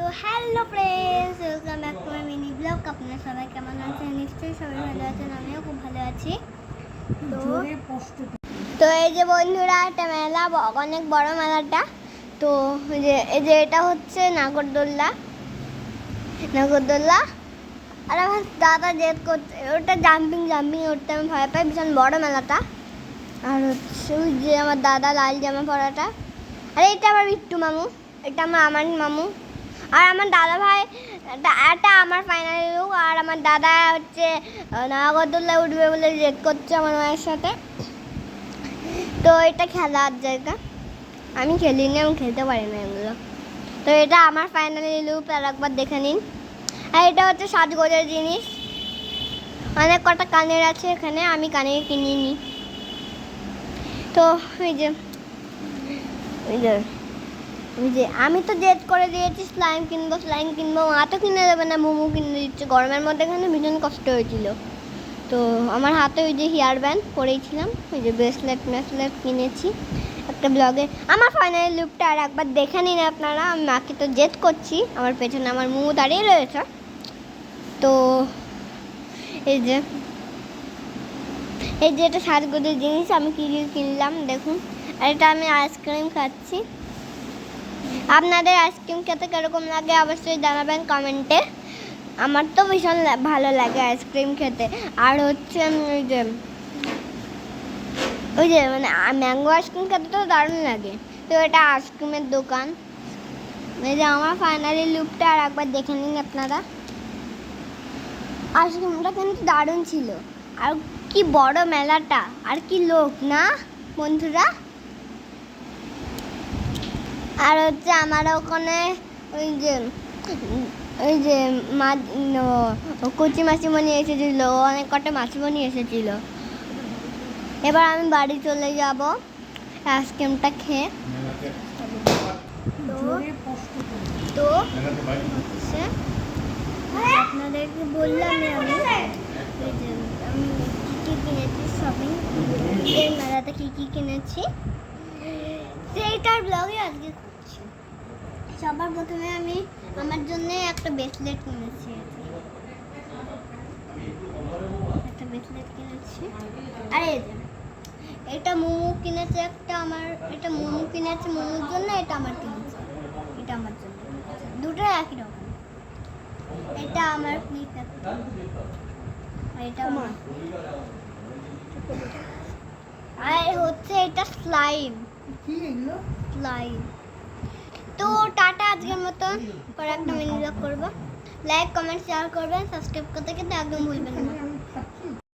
তো hello friends, welcome back to my mini blog. আপনারা সবাই কেমন আছেন? নিশ্চয়ই সবাই ভালো আছেন, আমিও খুব ভালো আছি। তো এই যে বন্ধুরা, একটা মেলা, অনেক বড় মেলাটা। তো এই যে এটা হচ্ছে নাগরদোল্লা। আর আমার দাদা জেদ করছে, ওটা জাম্পিং ওটা আমি ভয় পাই, ভীষণ বড় মেলাটা। আর হচ্ছে ওই যে আমার দাদা লাল জামা পরাটা। আর এটা আমার বিট্টু মামু, এটা আমার মামু। আর আমার দাদা ভাই, এটা আমার ফাইনালি লুক। আর আমার দাদা হচ্ছে নাগরদোল্লায় উঠবে বলে জেদ করছে আমার মায়ের সাথে। তো এটা খেলার জায়গা, আমি খেলিনি, আমি খেলতে পারি না এগুলো। তো এটা আমার ফাইনালি লুক, আর একবার দেখে নিন। আর এটা হচ্ছে সাজগোজের জিনিস, অনেক কটা কানের আছে এখানে, আমি কানে কিনিনি। তো এই যে আমি তো জেদ করে দিয়েছি স্লাইম কিনবো, মা তো কিনে দেবে না, মোমো কিনে দিচ্ছে। গরমের মধ্যে এখানে ভীষণ কষ্ট হয়েছিল। তো আমার হাতে ওই যে হেয়ার ব্যান্ড পরেইছিলাম, ওই যে ব্রেসলেট কিনেছি একটা ব্লগে। আমার ফাইনাল লুকটা আর একবার দেখে নিন আপনারা। আমি মাকে তো জেদ করছি, আমার পেছনে আমার মোমো দাঁড়িয়ে রয়েছে। তো এই যে এটা সাজগোজের জিনিস, আমি কিনলাম দেখুন। আর এটা আমি আইসক্রিম খাচ্ছি। আপনাদের আইসক্রিম খেতে কীরকম লাগে অবশ্যই জানাবেন কমেন্টে। আমার তো ভীষণ ভালো লাগে আইসক্রিম খেতে। আর হচ্ছে ওই যে মানে ম্যাঙ্গো আইসক্রিম খেতে তো দারুণ লাগে। তো এটা আইসক্রিমের দোকান। এই যে আমার ফাইনালি লুকটা আর একবার দেখে নিন আপনারা। আইসক্রিমটা কিন্তু দারুণ ছিল। আর কি বড় মেলাটা, আর কি লোক না বন্ধুরা। আর হচ্ছে আমার ওখানে ওই যে কচি মাসিমণি এসেছিল, অনেক কটা মাসিমণি এসেছিল। এবার আমি বাড়ি চলে যাব আইসক্রিমটা খেয়ে। তো হচ্ছে আপনাদেরকে বললাম আমি কী কিনেছি, শপিং এর মেলাতে কী কিনেছি সেইটার ব্লগে আজকে করছি। সবার প্রথমে আমি আমার জন্য একটা ব্রেসলেট কিনেছি, আর এই যে এটা মোমো কিনেছে একটা, আমার এটা মোমো কিনেছে মোমোর জন্য, এটা আমার কিনেছে, এটা আমার জন্য, দুটো একই রকম। এটা আমার ক্লিপ একটা, আর এটা আমার। আর হচ্ছে এটা স্লাইম। তো টাটা, আজকের মতন। পরে একটা মিনি ব্লগ করবো। লাইক কমেন্ট শেয়ার করবেন, সাবস্ক্রাইব করতে কিন্তু একদম ভুলবেন না।